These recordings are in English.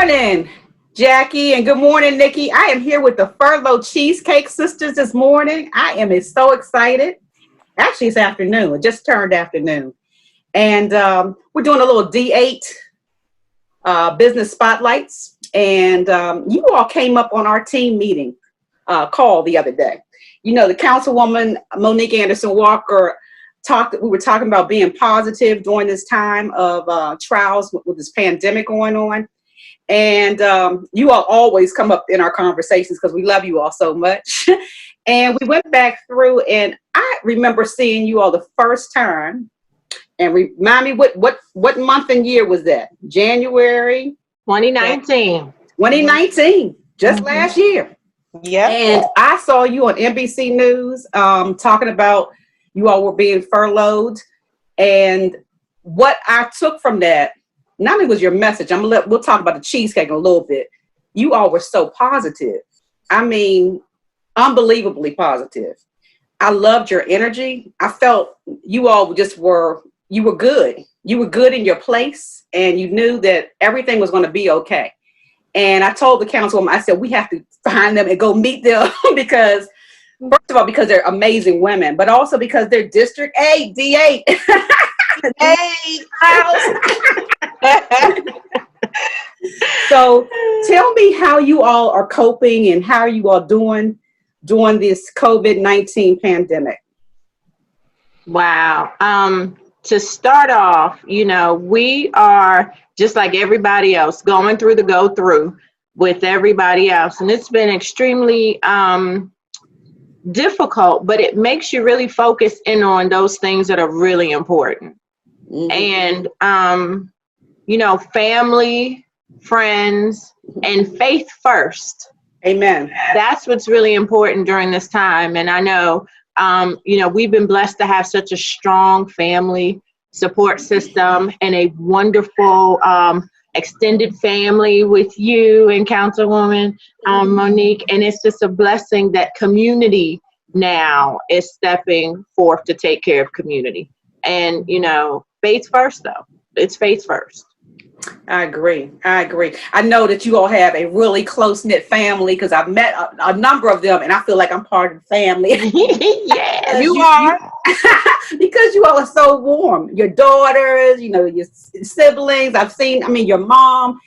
morning, Jackie, and good morning, Nikki. I am here with the Furlough Cheesecake Sisters this morning. I am so excited. Actually, it's afternoon. It just turned afternoon. And we're doing a little D8 business spotlights. And you all came up on our team meeting call the other day. You know, the councilwoman, Monique Anderson Walker, we were talking about being positive during this time of trials with this pandemic going on. And you all always come up in our conversations because we love you all so much. And we went back through, and I remember seeing you all the first time. And remind me, what month and year was that? January 2019. 2019, just last year. Yeah. And I saw you on NBC News talking about you all were being furloughed. And what I took from that, not only was your message, we'll talk about the cheesecake in a little bit. You all were so positive. I mean, unbelievably positive. I loved your energy. I felt you all you were good. You were good in your place, and you knew that everything was going to be okay. And I told the councilwoman, I said, we have to find them and go meet them because, first of all, because they're amazing women, but also because they're District 8, D8. Hey, So tell me how you all are coping and how you all doing during this COVID-19 pandemic. Wow. To start off, we are just like everybody else going through the go through with everybody else. And it's been extremely difficult, but it makes you really focus in on those things that are really important. Mm-hmm. And, family, friends, and faith first. Amen. That's what's really important during this time. And I know, we've been blessed to have such a strong family support system and a wonderful extended family with you and Councilwoman Monique. And it's just a blessing that community now is stepping forth to take care of community. And, faith first, though. It's faith first. I agree. I know that you all have a really close-knit family because I've met a number of them and I feel like I'm part of the family. Yeah, you are. Because you all are so warm. Your daughters, your siblings, your mom.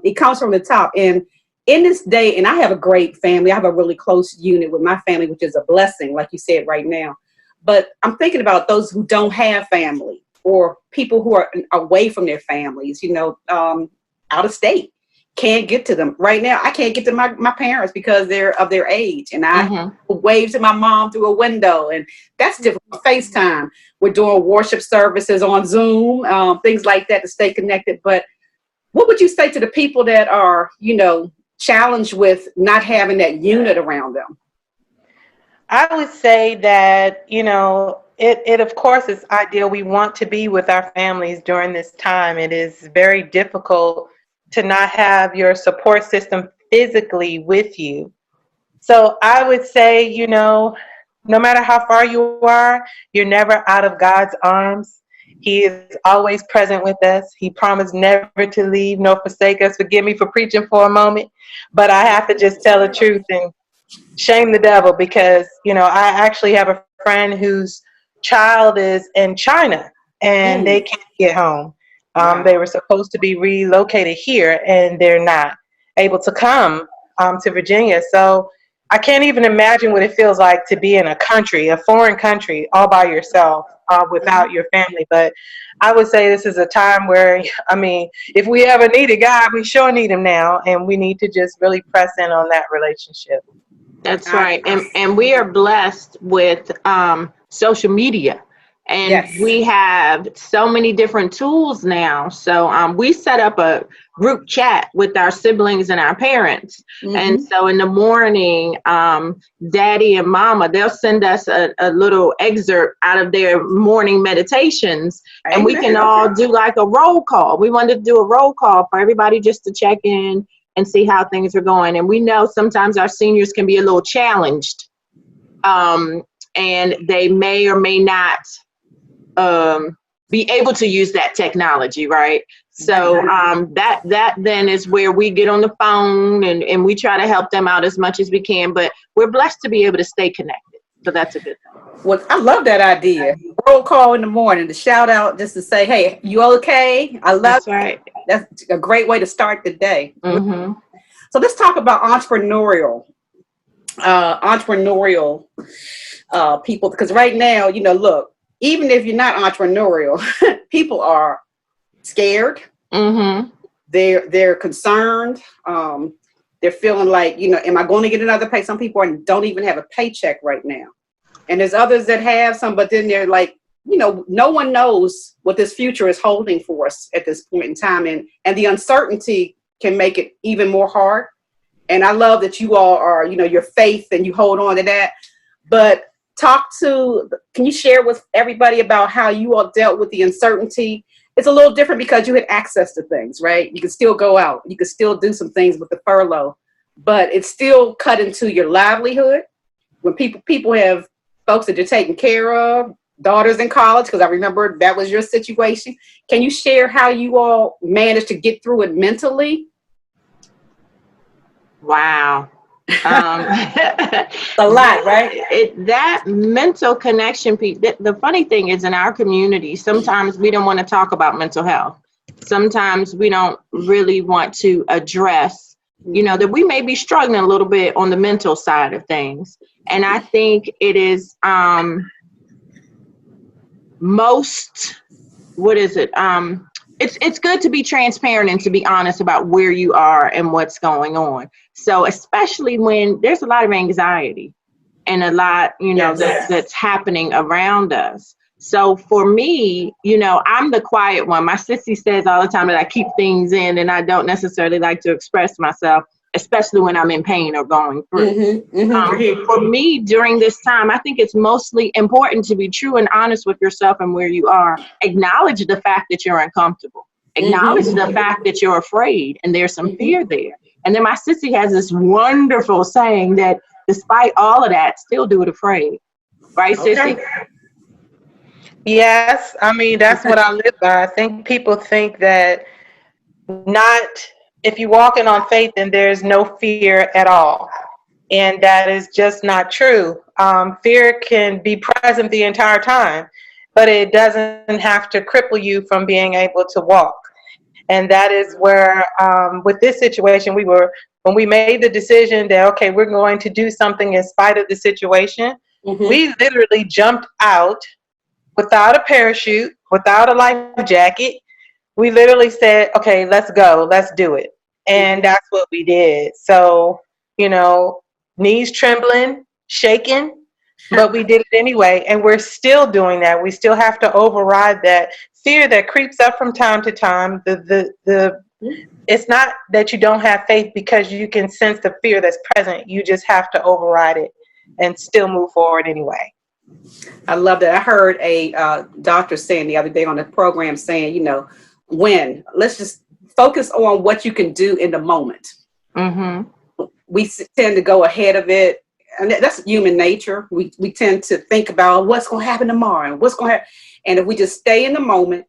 It comes from the top. And in this day, and I have a great family. I have a really close unit with my family, which is a blessing, like you said right now. But I'm thinking about those who don't have family, or people who are away from their families, out of state, can't get to them. Right now, I can't get to my parents because they're of their age. And I wave to my mom through a window, and that's difficult. FaceTime. We're doing worship services on Zoom, things like that to stay connected. But what would you say to the people that are, challenged with not having that unit around them? I would say that, it of course is ideal. We want to be with our families during this time. It is very difficult to not have your support system physically with you. So I would say, no matter how far you are, you're never out of God's arms. He is always present with us. He promised never to leave nor forsake us. Forgive me for preaching for a moment, but I have to just tell the truth and shame the devil because, I actually have a friend whose child is in China and they can't get home. They were supposed to be relocated here and they're not able to come to Virginia. So I can't even imagine what it feels like to be in a foreign country, all by yourself without your family. But I would say this is a time where, if we ever needed God, we sure need him now. And we need to just really press in on that relationship. That's right. And we are blessed with social media. And we have so many different tools now. So we set up a group chat with our siblings and our parents. And so in the morning, daddy and mama, they'll send us a little excerpt out of their morning meditations. And we can all do like a roll call. We wanted to do a roll call for everybody just to check in and see how things are going. And we know sometimes our seniors can be a little challenged. And they may or may not be able to use that technology, right? So that then is where we get on the phone and we try to help them out as much as we can. But we're blessed to be able to stay connected. So that's a good thing. Well, I love that idea. Roll call in the morning, the shout out just to say, hey, you okay? I love That's right. That's a great way to start the day. Mm-hmm. So let's talk about entrepreneurial people, because right now, look, even if you're not entrepreneurial, people are scared. Mm-hmm. They're concerned. They're feeling like, am I going to get another pay? Some people don't even have a paycheck right now. And there's others that have some, but then they're like, no one knows what this future is holding for us at this point in time. And the uncertainty can make it even more hard. And I love that you all are, your faith and you hold on to that. But can you share with everybody about how you all dealt with the uncertainty? It's a little different because you had access to things, right? You could still go out. You could still do some things with the furlough, but it's still cut into your livelihood. When people have folks that you're taking care of, daughters in college, because I remember that was your situation. Can you share how you all managed to get through it mentally? Wow. A lot, right? That mental connection piece. The funny thing is, in our community, sometimes we don't want to talk about mental health. Sometimes we don't really want to address, that we may be struggling a little bit on the mental side of things. And I think it is it's good to be transparent and to be honest about where you are and what's going on. So especially when there's a lot of anxiety and a lot, that's happening around us. So for me, I'm the quiet one. My sissy says all the time that I keep things in and I don't necessarily like to express myself, especially when I'm in pain or going through. For me, during this time, I think it's mostly important to be true and honest with yourself and where you are. Acknowledge the fact that you're uncomfortable. Acknowledge the fact that you're afraid and there's some fear there. And then my sissy has this wonderful saying that despite all of that, still do it afraid. Right, sissy? Yes. I mean, that's what I live by. I think people think that if you're walking on faith, then there's no fear at all. And that is just not true. Fear can be present the entire time, but it doesn't have to cripple you from being able to walk. And that is where, with this situation, when we made the decision that, okay, we're going to do something in spite of the situation, we literally jumped out without a parachute, without a life jacket. We literally said, okay, let's go, let's do it. And that's what we did. So, knees trembling, shaking, but we did it anyway. And we're still doing that. We still have to override that fear that creeps up from time to time. It's not that you don't have faith because you can sense the fear that's present. You just have to override it and still move forward anyway. I love that. I heard a doctor saying the other day on the program saying, let's just focus on what you can do in the moment. We tend to go ahead of it. And that's human nature. We tend to think about what's going to happen tomorrow and what's going to happen. And if we just stay in the moment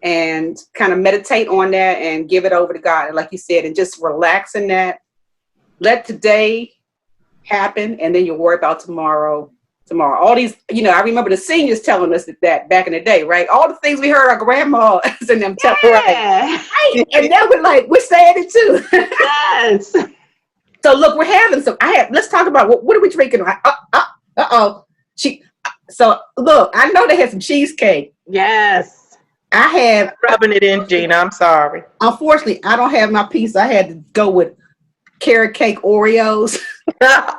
and kind of meditate on that and give it over to God, like you said, and just relax in that, let today happen, and then you'll worry about tomorrow. All these, I remember the seniors telling us that back in the day, right? All the things we heard our grandmas and them tell, right? And then we're saying it too. Yes. So look, we're having some. Let's talk about what are we drinking? So look, I know they had some cheesecake. Yes. I have rubbing it in, Gina. I'm sorry. Unfortunately, I don't have my piece. I had to go with carrot cake Oreos.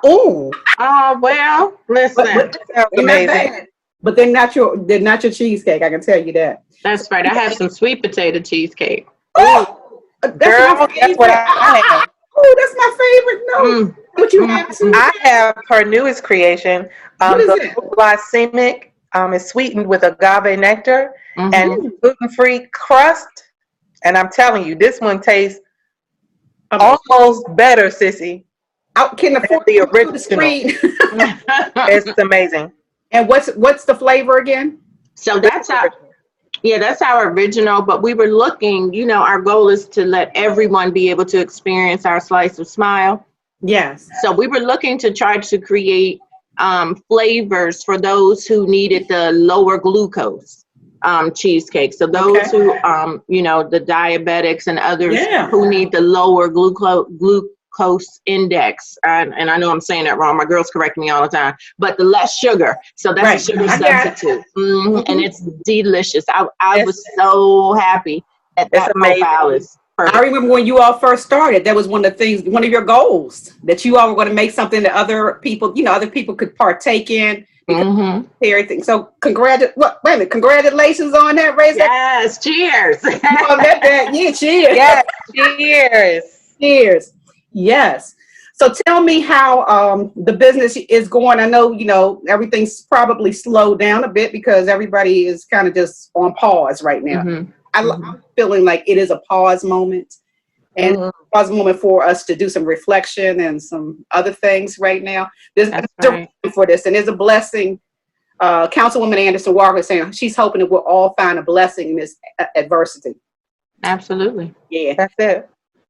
Ooh. Oh well, listen. That's amazing. But they're not your cheesecake. I can tell you that. That's right. I have some sweet potato cheesecake. Oh, girl, that's what I have. Oh, that's my favorite. No, what you have? I have her newest creation. What is the glycemic is sweetened with agave nectar and gluten-free crust. And I'm telling you, this one tastes almost better, sissy. I can afford the original. It's amazing. And what's the flavor again? So that's our Yeah, that's our original, but we were looking, our goal is to let everyone be able to experience our slice of smile. Yes. So we were looking to try to create flavors for those who needed the lower glucose cheesecake. So those who, the diabetics and others who need the lower glucose index. And I know I'm saying that wrong. My girls correct me all the time, but the less sugar. So that's a sugar substitute. And it's delicious. I was so happy that profile is perfect. I remember when you all first started, that was one of the things, one of your goals, that you all were going to make something that other people, other people could partake in. Everything. So congratulations on that, Ray. Yes, cheers. Yeah, cheers. Yes, cheers. Cheers. Yes. So tell me how the business is going. I know, everything's probably slowed down a bit because everybody is kind of just on pause right now. I'm feeling like it is a pause moment, and a pause moment for us to do some reflection and some other things right now. There's a reason for this, and there's a blessing. Councilwoman Anderson Walker is saying she's hoping that we'll all find a blessing in this adversity. Absolutely. Yeah. That's it.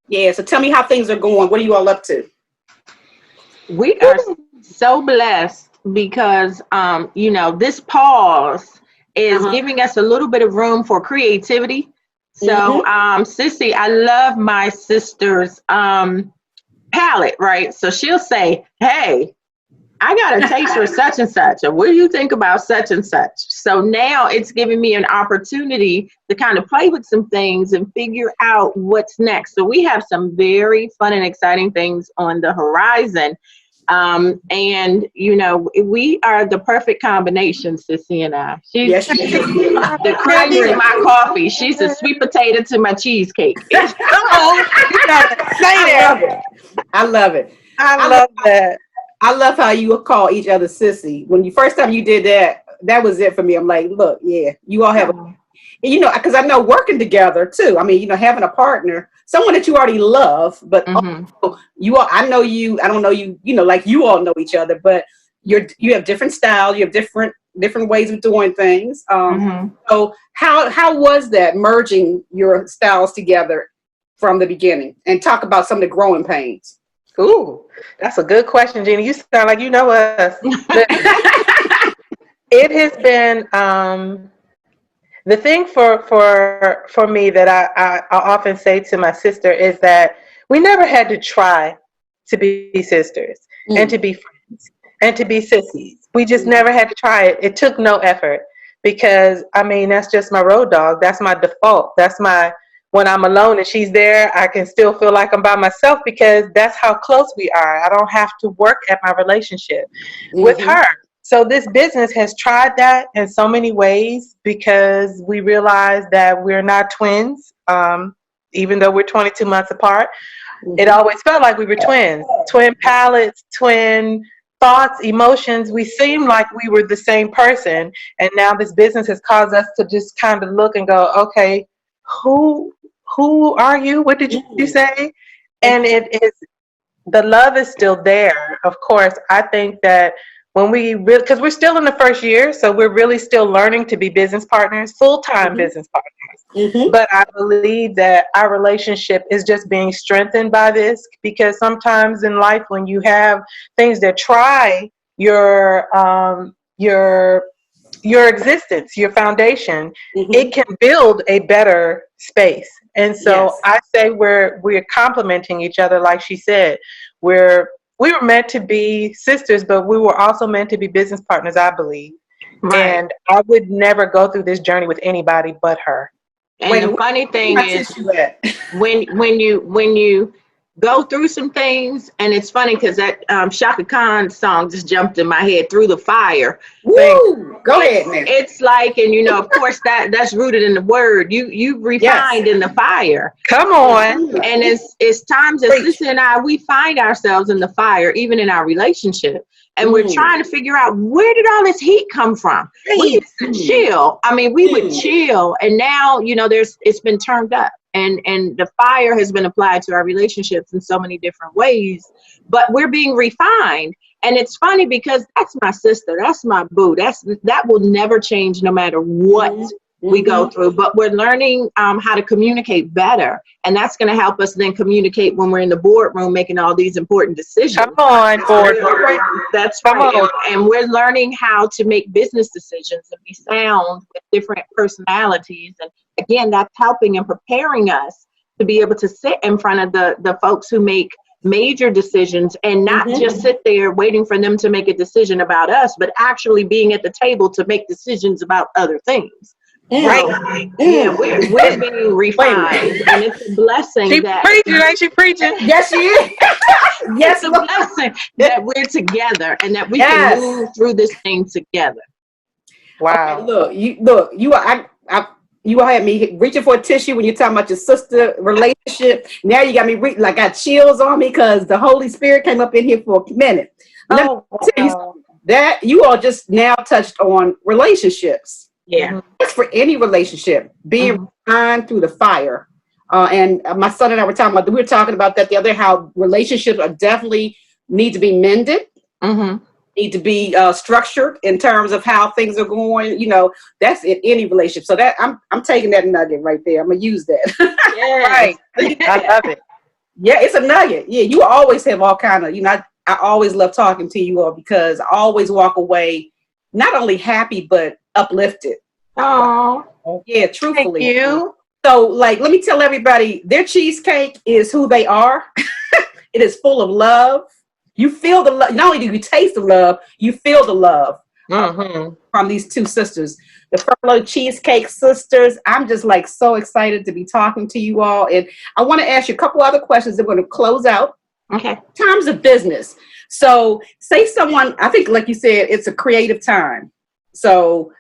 Yeah. So tell me how things are going. What are you all up to? We are so blessed because, this pause is giving us a little bit of room for creativity. So, Sissy, I love my sister's palette, right? So she'll say, hey, I got a taste for such and such, or what do you think about such and such? So now it's giving me an opportunity to kind of play with some things and figure out what's next. So we have some very fun and exciting things on the horizon. And we are the perfect combination, Sissy and I. She's the cream to my coffee. She's a sweet potato to my cheesecake. I love it. I love that. I love how you call each other Sissy. When first time you did that, that was it for me. I'm like, look, yeah, you all have, because I know working together too. I mean, having a partner, someone that you already love, but also you all, I know you, I don't know you, like you all know each other, but you have different styles, you have different ways of doing things. So how was that merging your styles together from the beginning? And talk about some of the growing pains. Ooh, that's a good question, Jeannie. You sound like you know us. It has been the thing for me that I often say to my sister is that we never had to try to be sisters and to be friends and to be sissies. We just never had to try it. It took no effort because, that's just my road dog. That's my default. That's when I'm alone and she's there, I can still feel like I'm by myself because that's how close we are. I don't have to work at my relationship with her. So this business has tried that in so many ways because we realize that we're not twins, even though we're 22 months apart. It always felt like we were twins, twin palettes, twin thoughts, emotions. We seemed like we were the same person. And now this business has caused us to just kind of look and go, okay, who are you? What did you say? And the love is still there. Of course, I think that when because we're still in the first year, so we're really still learning to be business partners, full-time business partners. But I believe that our relationship is just being strengthened by this because sometimes in life when you have things that try your existence, your foundation, it can build a better space. And so I say we're complementing each other. Like she said, we were meant to be sisters, but we were also meant to be business partners, I believe. Right. And I would never go through this journey with anybody but her. And the funny thing is when you go through some things, and it's funny because that Shaka Khan song just jumped in my head, Through the Fire. Woo! Go ahead, man. It's like, and of course that's rooted in the word. You refined in the fire. Come on. And it's times that Sissy and I, we find ourselves in the fire, even in our relationship. And we're trying to figure out, where did all this heat come from? We used to chill. We would chill. And now, it's been turned up. And the fire has been applied to our relationships in so many different ways. But we're being refined. And it's funny because that's my sister. That's my boo. That will never change no matter what we go through, but we're learning how to communicate better. And that's going to help us then communicate when we're in the boardroom making all these important decisions. Come on, boardroom. That's right. And we're learning how to make business decisions and be sound with different personalities. And again, that's helping and preparing us to be able to sit in front of the folks who make major decisions and not just sit there waiting for them to make a decision about us, but actually being at the table to make decisions about other things. Right? Yeah, we're being refined, and it's a blessing. She preaching, ain't she preaching? Yes, she is. Yes, it's a blessing that we're together and that we can move through this thing together. Wow. Okay, you all had me reaching for a tissue when you're talking about your sister relationship. Now you got me got chills on me because the Holy Spirit came up in here for a minute. Let me tell you something, that you all just now touched on relationships. Yeah. It's for any relationship, being refined through the fire. And my son and I were talking about that the other, how relationships are definitely need to be mended, need to be structured in terms of how things are going. That's in any relationship. So that I'm taking that nugget right there. I'm gonna use that. Right. I love it. Yeah, it's a nugget. Yeah, you always have all kind of. I always love talking to you all because I always walk away not only happy but uplifted. Oh, yeah, truthfully. Thank you. So, let me tell everybody, their cheesecake is who they are. It is full of love. You feel the love. Not only do you taste the love, you feel the love from these two sisters, the Furlough Cheesecake sisters. I'm just so excited to be talking to you all, and I want to ask you a couple other questions that we're going to close out. Okay. In terms of business, so say someone, I think, like you said, it's a creative time. So,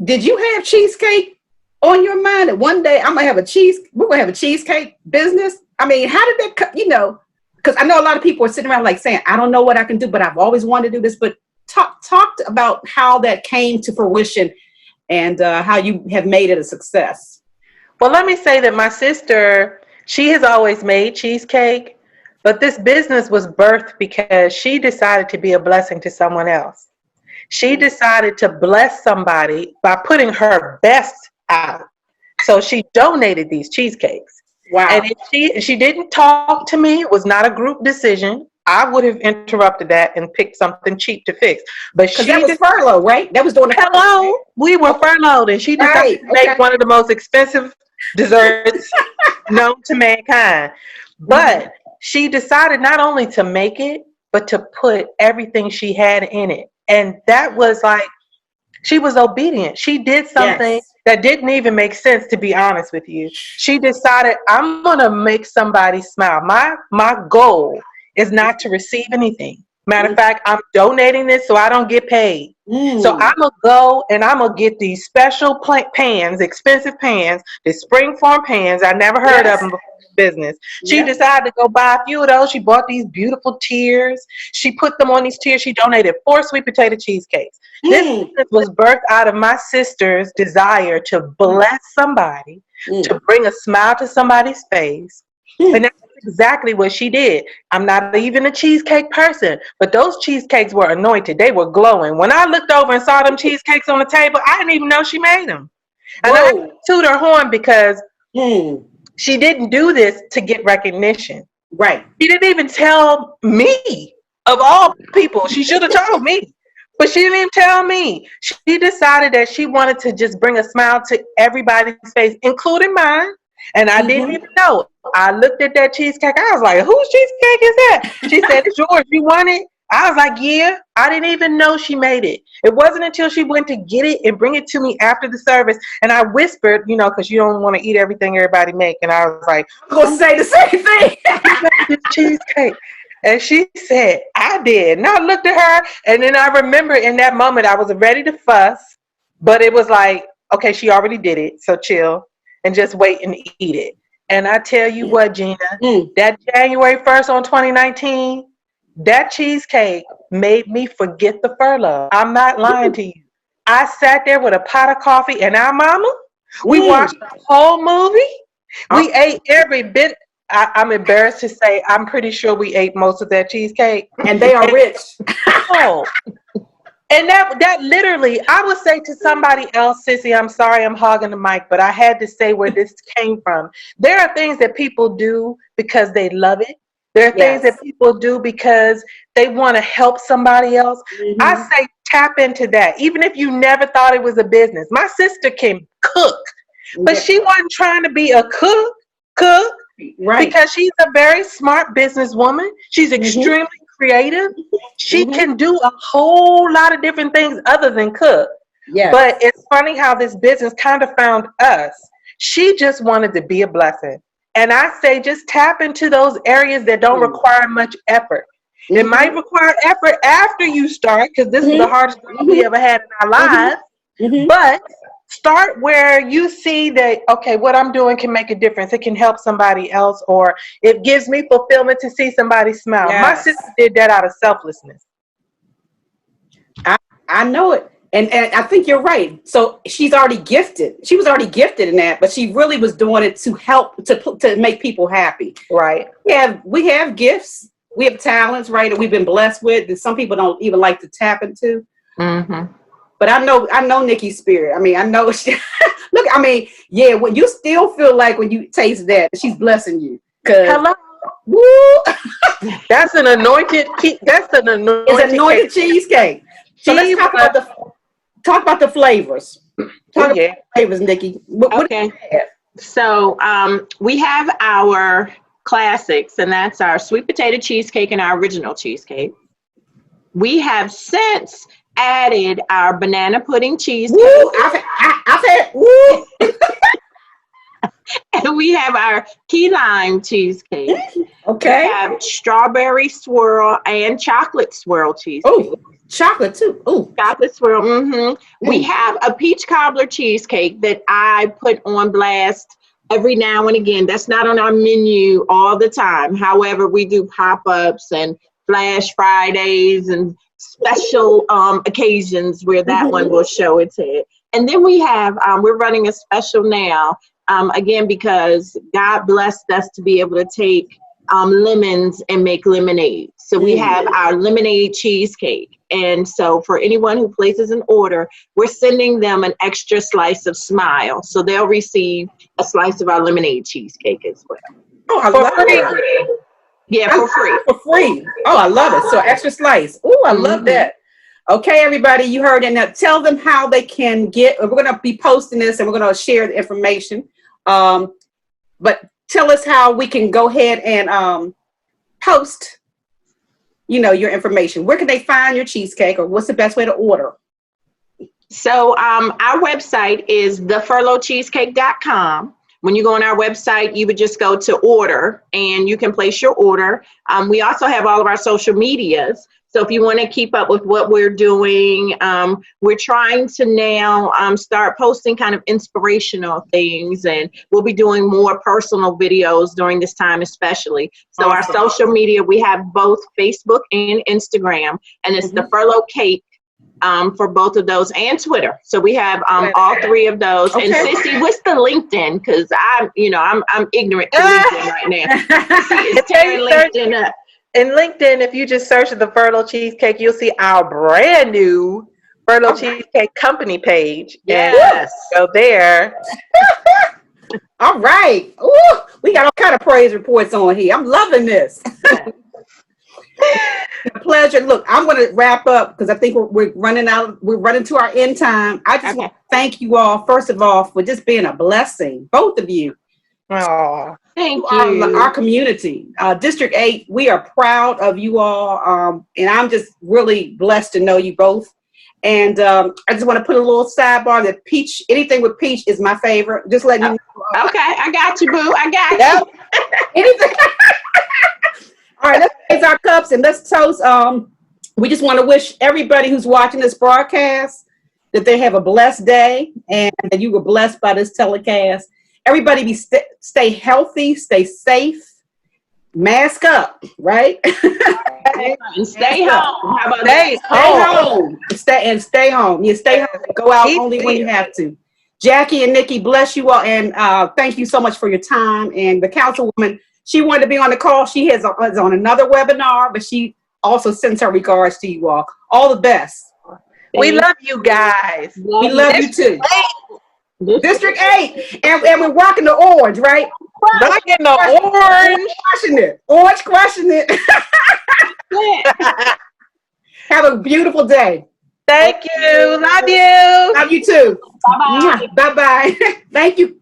did you have cheesecake on your mind that one day we're going to have a cheesecake business? How did that, because I know a lot of people are sitting around saying, I don't know what I can do, but I've always wanted to do this. But talked about how that came to fruition and how you have made it a success. Well, let me say that my sister, she has always made cheesecake, but this business was birthed because she decided to be a blessing to someone else. She decided to bless somebody by putting her best out. So she donated these cheesecakes. Wow. And she didn't talk to me. It was not a group decision. I would have interrupted that and picked something cheap to fix. But that was furlough, right? That was during the hello. We were furloughed, and she decided to make one of the most expensive desserts known to mankind. But she decided not only to make it, but to put everything she had in it. And that was she was obedient. She did something that didn't even make sense, to be honest with you. She decided, I'm going to make somebody smile. My goal is not to receive anything. Matter of fact, I'm donating this so I don't get paid. So I'm going to go and I'm going to get these special pans, expensive pans, the Springform pans. I never heard of them before. Business. She decided to go buy a few of those. She bought these beautiful tiers. She put them on these tiers. She donated 4 sweet potato cheesecakes. This business was birthed out of my sister's desire to bless somebody, to bring a smile to somebody's face. And that's exactly what she did. I'm not even a cheesecake person, but those cheesecakes were anointed. They were glowing. When I looked over and saw them cheesecakes on the table, I didn't even know she made them. And I toot her horn because she didn't do this to get recognition. Right. She didn't even tell me, of all people. She should have told me, but she didn't even tell me. She decided that she wanted to just bring a smile to everybody's face, including mine. And I didn't even know. I looked at that cheesecake. I was like, whose cheesecake is that? She said, it's yours. You want it? I was like, yeah. I didn't even know she made it. It wasn't until she went to get it and bring it to me after the service. And I whispered, because you don't want to eat everything everybody make. And I was like, I'm going to say the same thing. this cheesecake. And she said, I did. And I looked at her. And then I remember in that moment, I was ready to fuss. But it was like, okay, she already did it. So chill and just wait and eat it. And I tell you what, Gina, that January 1st on 2019, that cheesecake made me forget the furlough. I'm not lying to you. I sat there with a pot of coffee and our mama. We watched the whole movie. We ate every bit. I'm embarrassed to say, I'm pretty sure we ate most of that cheesecake. And they are rich. And that literally, I would say to somebody else, Sissy, I'm sorry I'm hogging the mic, but I had to say where this came from. There are things that people do because they love it. There are things that people do because they want to help somebody else. Mm-hmm. I say tap into that, even if you never thought it was a business. My sister can cook, but she wasn't trying to be a cook, right? Because she's a very smart businesswoman. She's extremely creative. She can do a whole lot of different things other than cook. Yes. But it's funny how this business kind of found us. She just wanted to be a blessing. And I say just tap into those areas that don't require much effort. It might require effort after you start, because this is the hardest thing we ever had in our lives. But start where you see that, okay, what I'm doing can make a difference. It can help somebody else, or it gives me fulfillment to see somebody smile. Yes. My sister did that out of selflessness. I know it. And I think you're right. So she's already gifted. She was already gifted in that, but she really was doing it to help, to make people happy. Right. We have gifts. We have talents, right, that we've been blessed with that some people don't even like to tap into. But I know Nikki's spirit. I mean, I know she, look, I mean, yeah, when you still feel like when you taste that, she's blessing you. Hello. Woo! That's an anointed. That's an anointed. It's anointed cheesecake. So let's talk about the flavors. Talk about the flavors, Nikki. What So we have our classics, and that's our sweet potato cheesecake and our original cheesecake. We have since added our banana pudding cheesecake. Woo, I've had woo. And we have our key lime cheesecake. Okay. We have strawberry swirl and chocolate swirl cheesecake. Oh, chocolate too. Oh, chocolate swirl. We have a peach cobbler cheesecake that I put on blast every now and again. That's not on our menu all the time. However, we do pop-ups and Flash Fridays and special occasions where that one will show its head. And then we have, we're running a special now, again, because God blessed us to be able to take lemons and make lemonade. So we have our lemonade cheesecake. And so for anyone who places an order, we're sending them an extra slice of Smile. So they'll receive a slice of our lemonade cheesecake as well. Oh, I love it. Yeah, for free. For free. Oh, I love it. So extra slice. Oh, I love that. Okay, everybody, you heard it. Now tell them how they can get, we're going to be posting this and we're going to share the information. But tell us how we can go ahead and post, your information. Where can they find your cheesecake, or what's the best way to order? So our website is thefurloughcheesecake.com. When you go on our website, you would just go to order and you can place your order. We also have all of our social medias. So if you want to keep up with what we're doing, we're trying to now start posting kind of inspirational things, and we'll be doing more personal videos during this time especially. So our social media, we have both Facebook and Instagram, and it's the Furlough Cake for both of those, and Twitter. So we have all three of those. Okay. And Sissy, what's the LinkedIn? Because I'm ignorant to LinkedIn right now. It's tearing LinkedIn up. In LinkedIn, if you just search the Furlough Cheesecake, you'll see our brand new Furlough Cheesecake company page. Yes. And go there. All right. Ooh, we got all kind of praise reports on here. I'm loving this. A pleasure. Look, I'm going to wrap up because I think we're running to our end time. I just want to thank you all, first of all, for just being a blessing, both of you. Oh, thank you. Our community, District 8, we are proud of you all. And I'm just really blessed to know you both. And I just want to put a little sidebar that peach, anything with peach is my favorite. Just letting you know. Okay, I got you, boo. I got you. Anything. All right, let's raise our cups and let's toast. We just want to wish everybody who's watching this broadcast that they have a blessed day and that you were blessed by this telecast. Everybody stay healthy, stay safe, mask up, right? And stay home. How about stay home? Stay home. You stay home. Go out only when you have to. Jackie and Nikki, bless you all, and thank you so much for your time. And the councilwoman, she wanted to be on the call. She is on another webinar, but she also sends her regards to you all. All the best. We love you guys. We love you too. District 8. And we're rocking the orange, right? Rocking the orange. Crushing it. Orange crushing it. Have a beautiful day. Thank you. Love you. Love you too. Bye-bye. Bye-bye. Thank you.